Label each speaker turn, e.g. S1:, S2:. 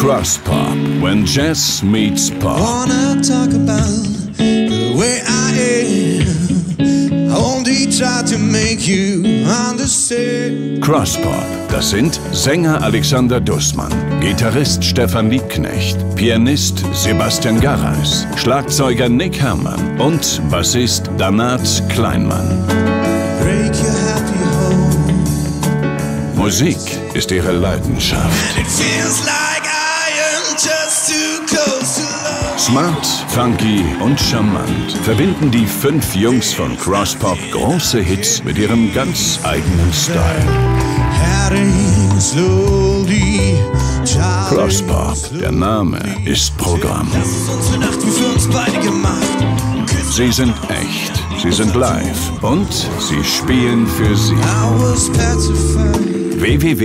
S1: Crosspop, when jazz meets pop.
S2: Wanna talk about the way I am. I only try to make you understand.
S1: Crosspop, das sind Sänger Alexander Dußmann, Gitarrist Stefan Liebknecht, Pianist Sebastian Gareis, Schlagzeuger Nick Herrmann und Bassist Danat Kleinmann.
S2: Break your happy home.
S1: Musik ist ihre Leidenschaft.
S2: It feels like I am just too close to love.
S1: Smart, funky und charmant verbinden die 5 Jungs von Crosspop große Hits mit ihrem ganz eigenen Style.
S2: Heading slowly.
S1: Crosspop, der Name ist Programm.
S2: Das ist unsere Nacht wie für uns beide gemacht.
S1: Sie sind echt, sie sind live und sie spielen für Sie.
S2: I was petrified.
S1: www